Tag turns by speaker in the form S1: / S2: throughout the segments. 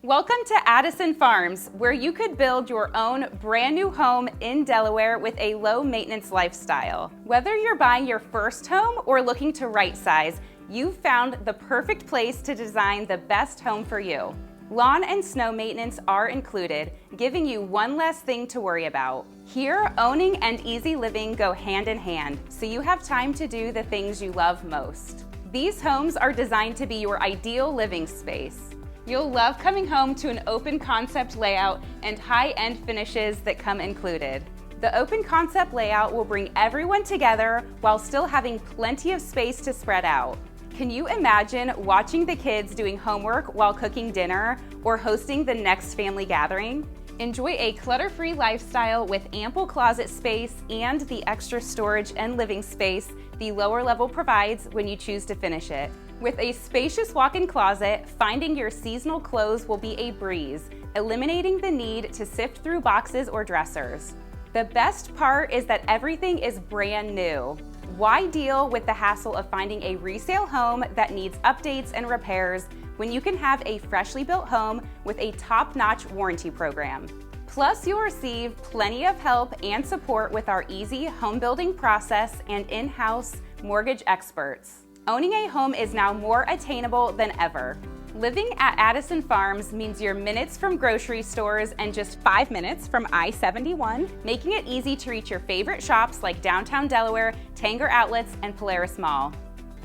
S1: Welcome to Addison Farms, where you could build your own brand new home in Delaware with a low maintenance lifestyle. Whether you're buying your first home or looking to right size, you've found the perfect place to design the best home for you. Lawn and snow maintenance are included, giving you one less thing to worry about. Here, owning and easy living go hand in hand, so you have time to do the things you love most. These homes are designed to be your ideal living space. You'll love coming home to an open concept layout and high-end finishes that come included. The open concept layout will bring everyone together while still having plenty of space to spread out. Can you imagine watching the kids doing homework while cooking dinner or hosting the next family gathering? Enjoy a clutter-free lifestyle with ample closet space and the extra storage and living space the lower level provides when you choose to finish it. With a spacious walk-in closet, finding your seasonal clothes will be a breeze, eliminating the need to sift through boxes or dressers. The best part is that everything is brand new. Why deal with the hassle of finding a resale home that needs updates and repairs when you can have a freshly built home with a top-notch warranty program? Plus, you'll receive plenty of help and support with our easy home building process and in-house mortgage experts. Owning a home is now more attainable than ever. Living at Addison Farms means you're minutes from grocery stores and just 5 minutes from I-71, making it easy to reach your favorite shops like downtown Delaware, Tanger Outlets, and Polaris Mall.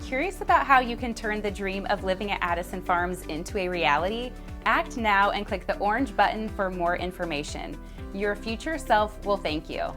S1: Curious about how you can turn the dream of living at Addison Farms into a reality? Act now and click the orange button for more information. Your future self will thank you.